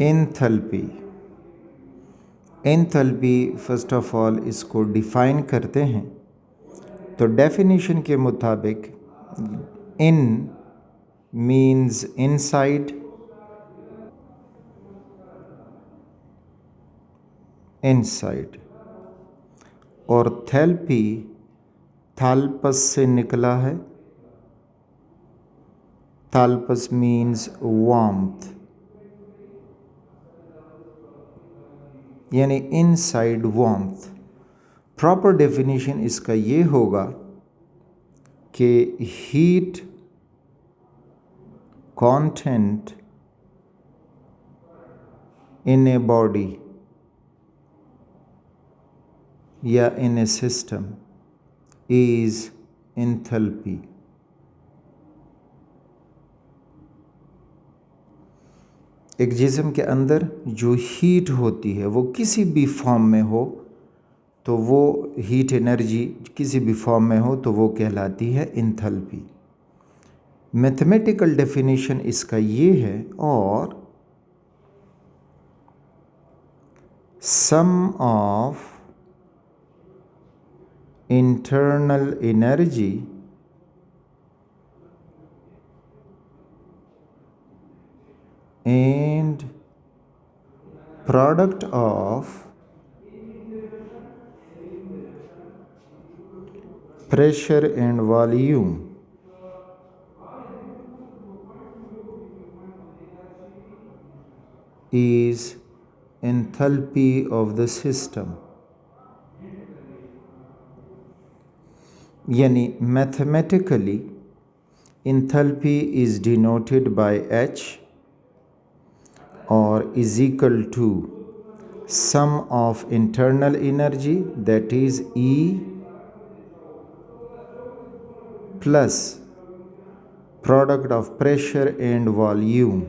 Enthalpy. Enthalpy first of all इसको define करते हैं तो डेफिनेशन के मुताबिक इन मीन्स इनसाइड, इनसाइड, और थैल्पी थाल्पस से निकला है। थाल्पस मीन्स वार्मथ, यानी इनसाइड वार्मथ। प्रॉपर डेफिनेशन इसका ये होगा कि heat content in a body या इन ए सिस्टम इज एंथैल्पी। एक जिस्म के अंदर जो हीट होती है वो किसी भी फॉर्म में हो तो वो हीट एनर्जी किसी भी फॉर्म में हो तो वो कहलाती है एंथैल्पी। मैथमेटिकल डेफिनेशन इसका ये है, और sum of internal energy and product of pressure and volume is enthalpy of the system। यानी mathematically enthalpy is denoted by H or is equal to sum of internal energy, that is E, plus product of pressure and volume,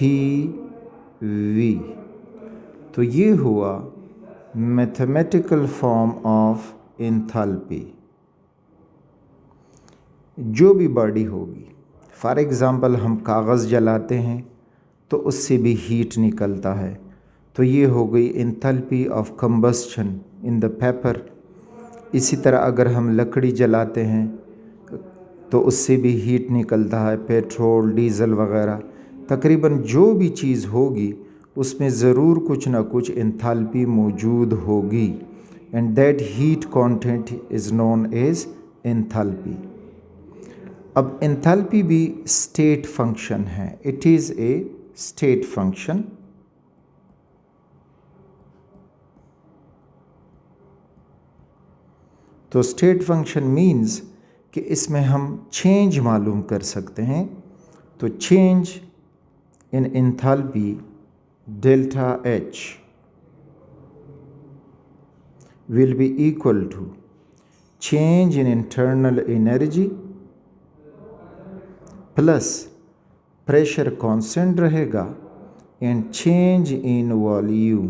PV। तो ये हुआ mathematical form of enthalpy. जो भी body होगी, for example हम कागज़ जलाते हैं तो उससे भी हीट निकलता है, तो ये हो गई enthalpy of combustion in the paper. इसी तरह अगर हम लकड़ी जलाते हैं तो उससे भी हीट निकलता है, पेट्रोल, डीज़ल वगैरह। तकरीबन जो भी चीज़ होगी उसमें ज़रूर कुछ ना कुछ एंथैल्पी मौजूद होगी, and that heat content is known as enthalpy. अब एंथैल्पी भी स्टेट फंक्शन है, it is a state function. तो स्टेट फंक्शन मीन्स कि इसमें हम चेंज मालूम कर सकते हैं। तो change in enthalpy delta H will be equal to change in internal energy plus pressure constant रहेगा एंड चेंज इन वॉल्यूम।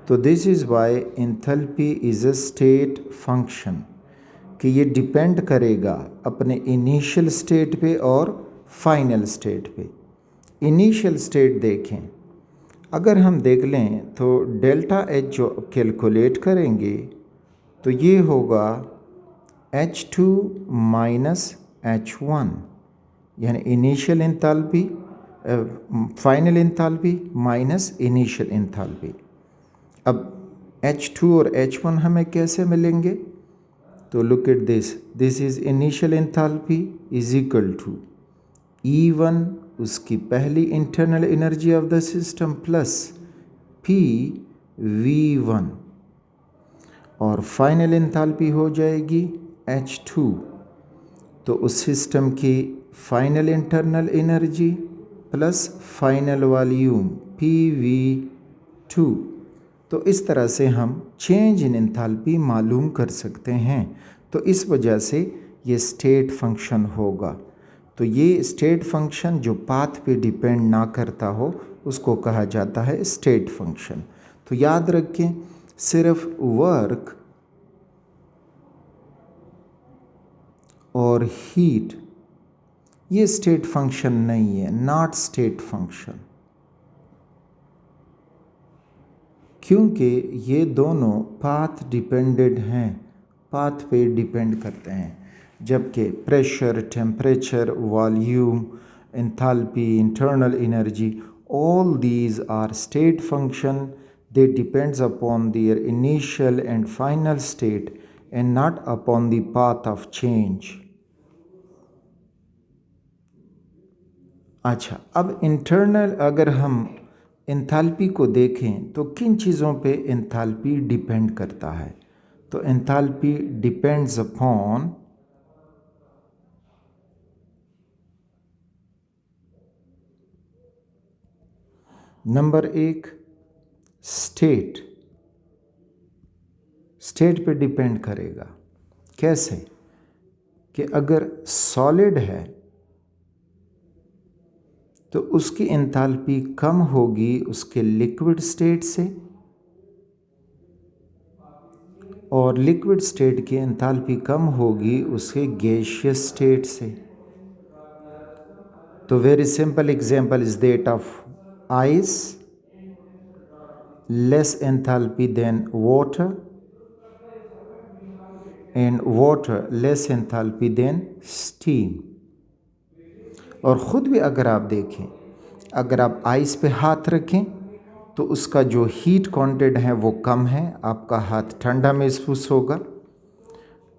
तो this is why enthalpy is a state function, कि ये डिपेंड करेगा अपने इनिशियल स्टेट पे और final state पे। Initial state देखें, अगर हम देख लें तो डेल्टा H जो कैलकुलेट करेंगे तो ये होगा H2 माइनस H1, यानी initial enthalpy final enthalpy minus initial enthalpy. अब H2 और H1 हमें कैसे मिलेंगे? तो look at this, this is initial enthalpy is equal to E1 उसकी पहली internal energy of the system plus PV1, और फाइनल एंथैल्पी हो जाएगी H2, तो उस सिस्टम की final internal energy plus final volume PV2। तो इस तरह से हम चेंज इन एंथैल्पी मालूम कर सकते हैं। तो इस वजह से ये स्टेट फंक्शन होगा। तो ये स्टेट फंक्शन जो पाथ पे डिपेंड ना करता हो उसको कहा जाता है स्टेट फंक्शन। तो याद रखें, सिर्फ वर्क और हीट ये स्टेट फंक्शन नहीं है, नॉट स्टेट फंक्शन, क्योंकि ये दोनों पाथ डिपेंडेड हैं, पाथ पे डिपेंड करते हैं। जबकि pressure, temperature, volume, enthalpy, internal energy, all these are state function. They depends upon their initial and final state and not upon the path of change. अच्छा, अब इंटरनल अगर हम enthalpy को देखें तो किन चीज़ों पे एंथैल्पी डिपेंड करता है? तो enthalpy depends upon number 1 state, state पे डिपेंड करेगा। कैसे? कि अगर सॉलिड है तो उसकी एंथैल्पी कम होगी उसके लिक्विड स्टेट से, और लिक्विड स्टेट की एंथैल्पी कम होगी उसके गैसियस स्टेट से। तो very simple example is that of ice, less enthalpy than water, and water less enthalpy than steam. और ख़ुद भी अगर आप देखें, अगर आप आइस पे हाथ रखें तो उसका जो हीट कंटेंट है वो कम है, आपका हाथ ठंडा महसूस होगा।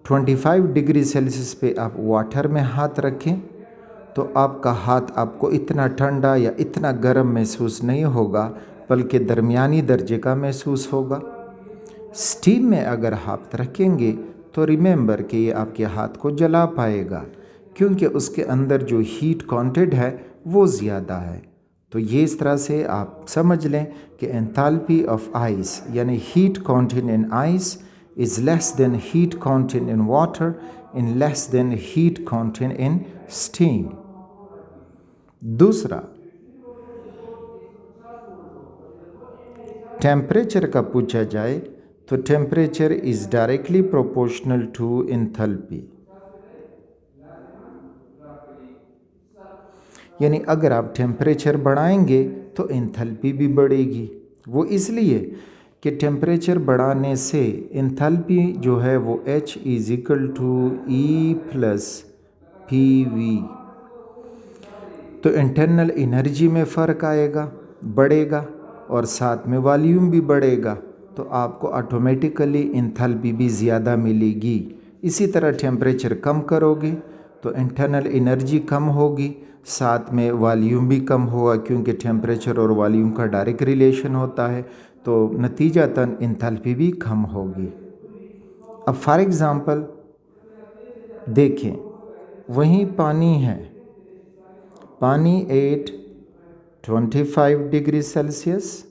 25 डिग्री सेल्सियस पे आप वाटर में हाथ रखें तो आपका हाथ आपको इतना ठंडा या इतना गर्म महसूस नहीं होगा, बल्कि दरमियानी दर्जे का महसूस होगा। स्टीम में अगर हाथ रखेंगे तो रिमेंबर कि ये आपके हाथ को जला पाएगा, क्योंकि उसके अंदर जो हीट कंटेंट है वो ज़्यादा है। तो ये इस तरह से आप समझ लें कि एंथैल्पी ऑफ आइस यानी heat content in ice is less than heat content in water in less than heat content in steam. दूसरा, टेम्परेचर का पूछा जाए तो temperature is directly proportional to enthalpy. यानी अगर आप टेम्परेचर बढ़ाएंगे तो एंथैल्पी भी बढ़ेगी। वो इसलिए कि टेम्परेचर बढ़ाने से एंथैल्पी जो है वो H = E+PV, तो इंटरनल एनर्जी में फ़र्क आएगा, बढ़ेगा, और साथ में वॉल्यूम भी बढ़ेगा, तो आपको ऑटोमेटिकली एंथैल्पी भी ज़्यादा मिलेगी। इसी तरह टेम्परेचर कम करोगे तो इंटरनल एनर्जी कम होगी, साथ में वॉल्यूम भी कम होगा, क्योंकि टेम्परेचर और वॉल्यूम का डायरेक्ट रिलेशन होता है, तो नतीजतन एंथैल्पी भी कम होगी। अब फॉर एग्ज़ाम्पल देखें, वहीं पानी है, पानी 25 degree Celsius,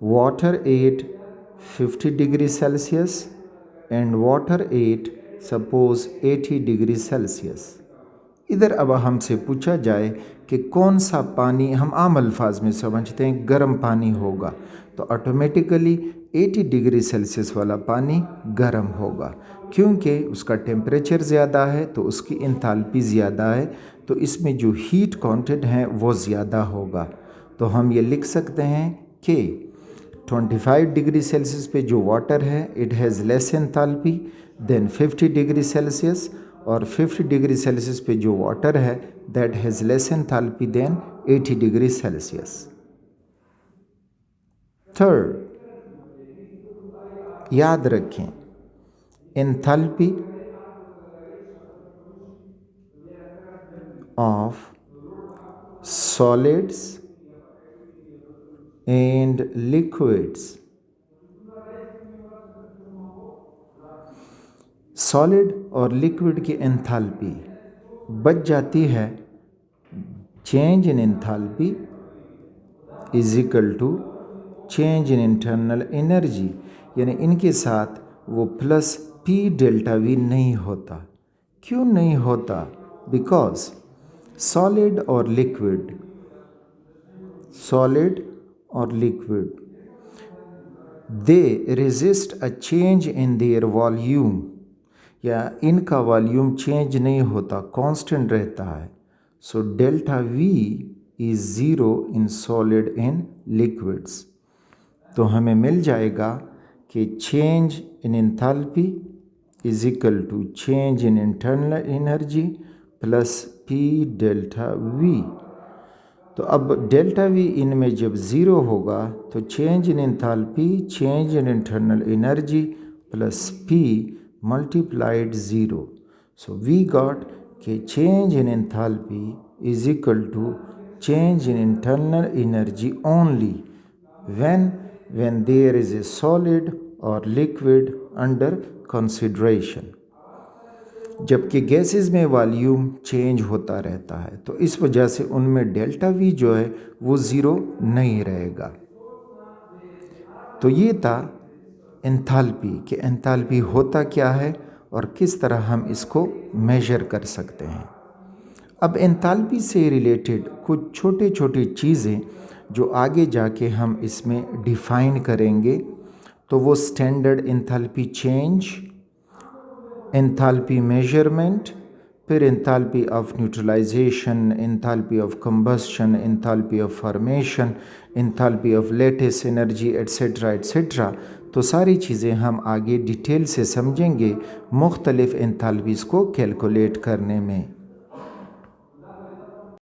water 50 degree Celsius, and water suppose 80 degree Celsius. इधर अब हमसे पूछा जाए कि कौन सा पानी, हम आम अल्फाज में समझते हैं गर्म पानी होगा, तो ऑटोमेटिकली 80 डिग्री सेल्सियस वाला पानी गर्म होगा, क्योंकि उसका टेम्परेचर ज़्यादा है तो उसकी एंथैल्पी ज़्यादा है, तो इसमें जो हीट कंटेंट है वो ज़्यादा होगा। तो हम ये लिख सकते हैं कि 25 डिग्री सेल्सियस पे जो वाटर है it has less enthalpy than 50 degree Celsius, और 50 डिग्री सेल्सियस पे जो वाटर है that has less enthalpy than 80 degree Celsius. Third, याद रखें enthalpy of solids and liquids. Solid और लिक्विड की एंथैल्पी बच जाती है change in enthalpy = change in internal energy, यानी इनके साथ वो प्लस P डेल्टा V नहीं होता। क्यों नहीं होता? बिकॉज सॉलिड और liquid they resist a change in their volume, या इनका वॉल्यूम चेंज नहीं होता, कांस्टेंट रहता है। So delta V is 0 in solid and liquids. तो हमें मिल जाएगा कि change in enthalpy is equal to change in internal energy plus P delta V. तो अब डेल्टा वी इनमें जब ज़ीरो होगा तो change in enthalpy, change in internal energy plus P multiplied zero. So we got कि change in enthalpy is equal to change in internal energy only when there is a solid or liquid under consideration. जबकि gases में volume change होता रहता है तो इस वजह से उनमें डेल्टा वी जो है वो ज़ीरो नहीं रहेगा. तो ये था एंथैल्पी कि एंथैल्पी होता क्या है और किस तरह हम इसको मेजर कर सकते हैं. अब एंथैल्पी से रिलेटेड कुछ छोटे छोटे चीज़ें जो आगे जाके हम इसमें डिफ़ाइन करेंगे तो वो standard enthalpy change, enthalpy measurement, फिर enthalpy of neutralization, enthalpy of combustion, enthalpy of formation, enthalpy of lattice energy etcetera etcetera. तो सारी चीज़ें हम आगे डिटेल से समझेंगे मुख्तलिफ़ एंथैल्पीज़ को कैलकुलेट करने में.